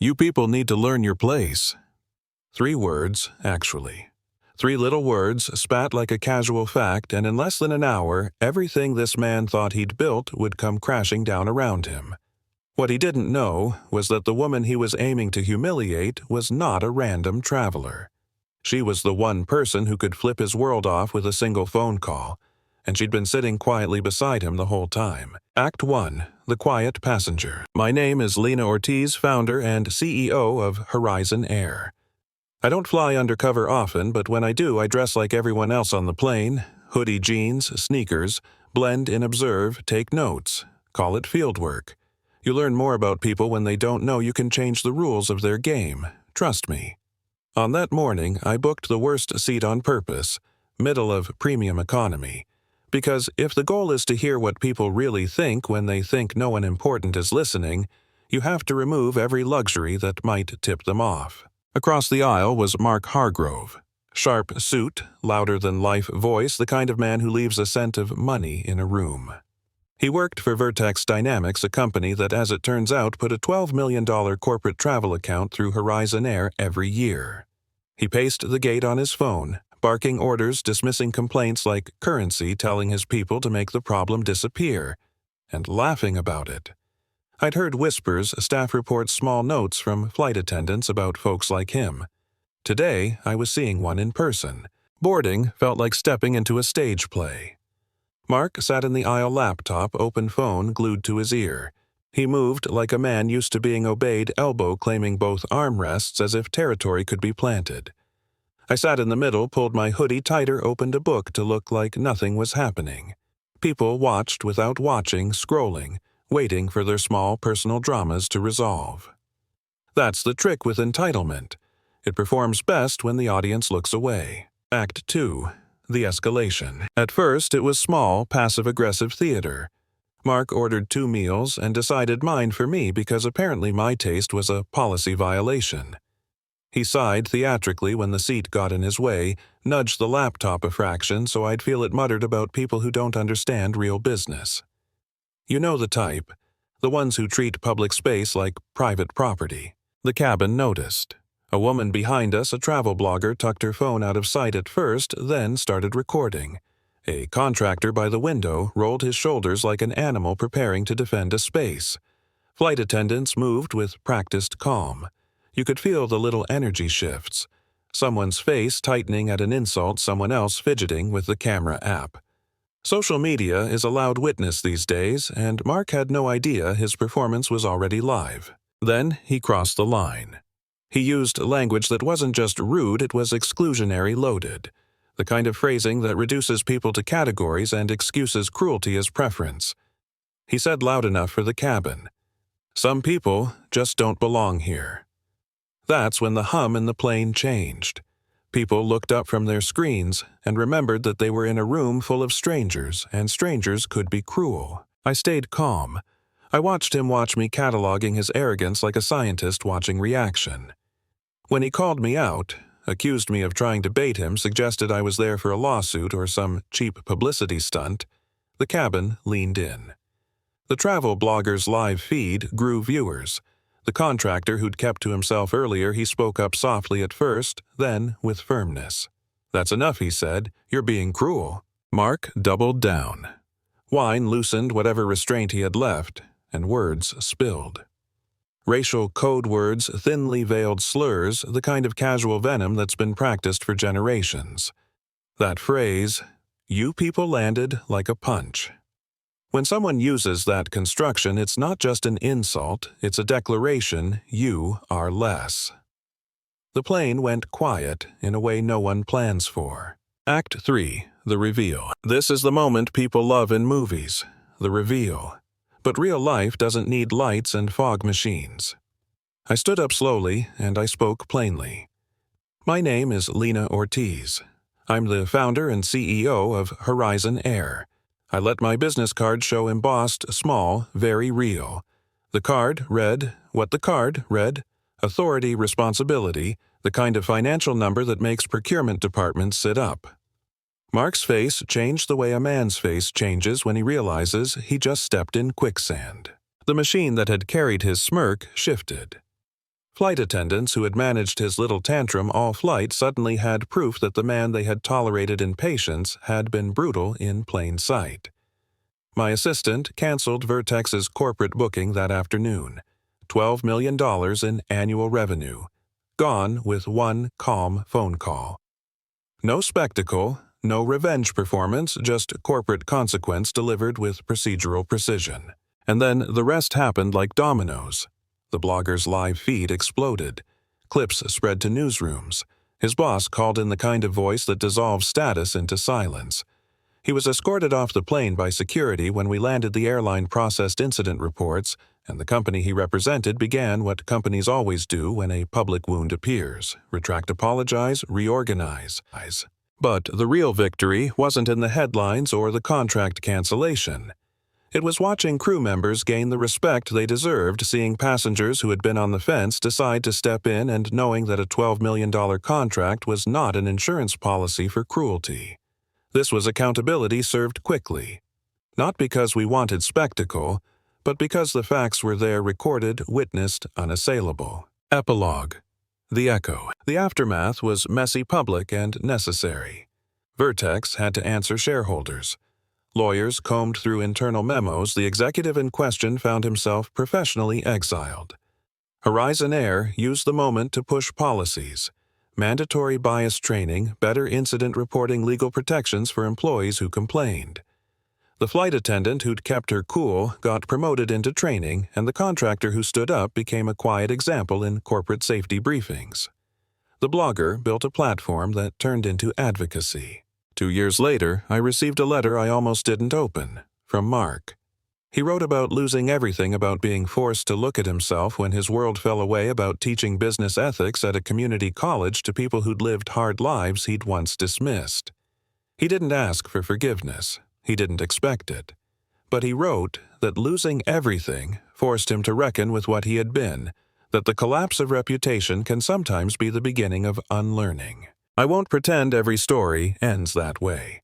You people need to learn your place. 3 words, actually. 3 little words spat like a casual fact, and in less than an hour, everything this man thought he'd built would come crashing down around him. What he didn't know was that the woman he was aiming to humiliate was not a random traveler. She was the one person who could flip his world off with a single phone call, and she'd been sitting quietly beside him the whole time. Act 1. The Quiet Passenger. My name is Lena Ortiz, founder and CEO of Horizon Air. I don't fly undercover often, but when I do, I dress like everyone else on the plane. Hoodie, jeans, sneakers, blend in, observe, take notes. Call it fieldwork. You learn more about people when they don't know you can change the rules of their game. Trust me. On that morning, I booked the worst seat on purpose, middle of premium economy. Because if the goal is to hear what people really think when they think no one important is listening, you have to remove every luxury that might tip them off. Across the aisle was Mark Hargrove. Sharp suit, louder-than-life voice, the kind of man who leaves a scent of money in a room. He worked for Vertex Dynamics, a company that, as it turns out, put a $12 million corporate travel account through Horizon Air every year. He paced the gate on his phone, barking orders, dismissing complaints like currency, telling his people to make the problem disappear, and laughing about it. I'd heard whispers, staff reports, small notes from flight attendants about folks like him. Today, I was seeing one in person. Boarding felt like stepping into a stage play. Mark sat in the aisle, laptop, open phone glued to his ear. He moved like a man used to being obeyed, elbow claiming both armrests as if territory could be planted. I sat in the middle, pulled my hoodie tighter, opened a book to look like nothing was happening. People watched without watching, scrolling, waiting for their small personal dramas to resolve. That's the trick with entitlement. It performs best when the audience looks away. Act 2. The Escalation. At first, it was small, passive-aggressive theater. Mark ordered 2 meals and decided mine for me because apparently my taste was a policy violation. He sighed theatrically when the seat got in his way, nudged the laptop a fraction so I'd feel it muttered about people who don't understand real business. You know the type, the ones who treat public space like private property. The cabin noticed. A woman behind us, a travel blogger, tucked her phone out of sight at first, then started recording. A contractor by the window rolled his shoulders like an animal preparing to defend a space. Flight attendants moved with practiced calm. You could feel the little energy shifts. Someone's face tightening at an insult, someone else fidgeting with the camera app. Social media is a loud witness these days, and Mark had no idea his performance was already live. Then he crossed the line. He used language that wasn't just rude, it was exclusionary loaded. The kind of phrasing that reduces people to categories and excuses cruelty as preference. He said loud enough for the cabin. Some people just don't belong here. That's when the hum in the plane changed. People looked up from their screens and remembered that they were in a room full of strangers, and strangers could be cruel. I stayed calm. I watched him watch me, cataloging his arrogance like a scientist watching reaction. When he called me out, accused me of trying to bait him, suggested I was there for a lawsuit or some cheap publicity stunt, the cabin leaned in. The travel blogger's live feed grew viewers. The contractor who'd kept to himself earlier, he spoke up softly at first, then with firmness. "That's enough," he said. "You're being cruel." Mark doubled down. Wine loosened whatever restraint he had left, and words spilled. Racial code words, thinly veiled slurs, the kind of casual venom that's been practiced for generations. That phrase, "You people," landed like a punch. When someone uses that construction, it's not just an insult, it's a declaration, you are less. The plane went quiet in a way no one plans for. Act 3. The Reveal. This is the moment people love in movies, the reveal. But real life doesn't need lights and fog machines. I stood up slowly, and I spoke plainly. My name is Lena Ortiz. I'm the founder and CEO of Horizon Air. I let my business card show embossed, small, very real. The card read what the card read: authority, responsibility, the kind of financial number that makes procurement departments sit up. Mark's face changed the way a man's face changes when he realizes he just stepped in quicksand. The machine that had carried his smirk shifted. Flight attendants who had managed his little tantrum all flight suddenly had proof that the man they had tolerated in patience had been brutal in plain sight. My assistant canceled Vertex's corporate booking that afternoon. $12 million in annual revenue. Gone with one calm phone call. No spectacle, no revenge performance, just corporate consequence delivered with procedural precision. And then the rest happened like dominoes. The blogger's live feed exploded. Clips spread to newsrooms. His boss called in the kind of voice that dissolves status into silence. He was escorted off the plane by security when we landed. The airline processed incident reports, and the company he represented began what companies always do when a public wound appears: retract, apologize, reorganize. But the real victory wasn't in the headlines or the contract cancellation. It was watching crew members gain the respect they deserved, seeing passengers who had been on the fence decide to step in, and knowing that a $12 million contract was not an insurance policy for cruelty. This was accountability served quickly. Not because we wanted spectacle, but because the facts were there, recorded, witnessed, unassailable. Epilogue. The echo. The aftermath was messy, public, and necessary. Vertex had to answer shareholders. Lawyers combed through internal memos. The executive in question found himself professionally exiled. Horizon Air used the moment to push policies. Mandatory bias training, better incident reporting, legal protections for employees who complained. The flight attendant who'd kept her cool got promoted into training, and the contractor who stood up became a quiet example in corporate safety briefings. The blogger built a platform that turned into advocacy. 2 years later, I received a letter I almost didn't open, from Mark. He wrote about losing everything, about being forced to look at himself when his world fell away, about teaching business ethics at a community college to people who'd lived hard lives he'd once dismissed. He didn't ask for forgiveness. He didn't expect it. But he wrote that losing everything forced him to reckon with what he had been, that the collapse of reputation can sometimes be the beginning of unlearning. I won't pretend every story ends that way.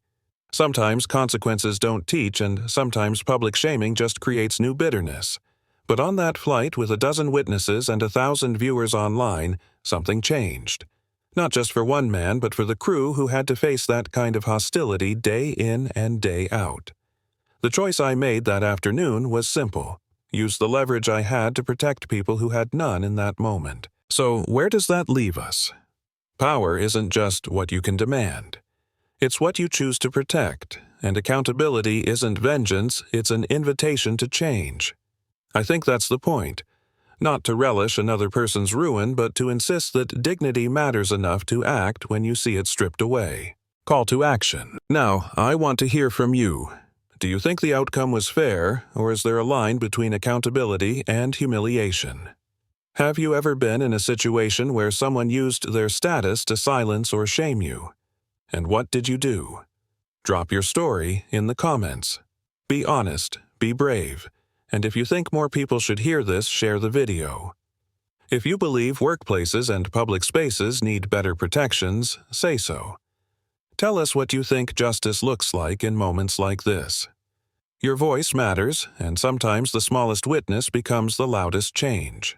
Sometimes consequences don't teach, and sometimes public shaming just creates new bitterness. But on that flight, with a dozen witnesses and 1,000 viewers online, something changed. Not just for one man, but for the crew who had to face that kind of hostility day in and day out. The choice I made that afternoon was simple: use the leverage I had to protect people who had none in that moment. So where does that leave us? Power isn't just what you can demand. It's what you choose to protect, and accountability isn't vengeance, it's an invitation to change. I think that's the point. Not to relish another person's ruin, but to insist that dignity matters enough to act when you see it stripped away. Call to action. Now, I want to hear from you. Do you think the outcome was fair, or is there a line between accountability and humiliation? Have you ever been in a situation where someone used their status to silence or shame you? And what did you do? Drop your story in the comments. Be honest, be brave, and if you think more people should hear this, share the video. If you believe workplaces and public spaces need better protections, say so. Tell us what you think justice looks like in moments like this. Your voice matters, and sometimes the smallest witness becomes the loudest change.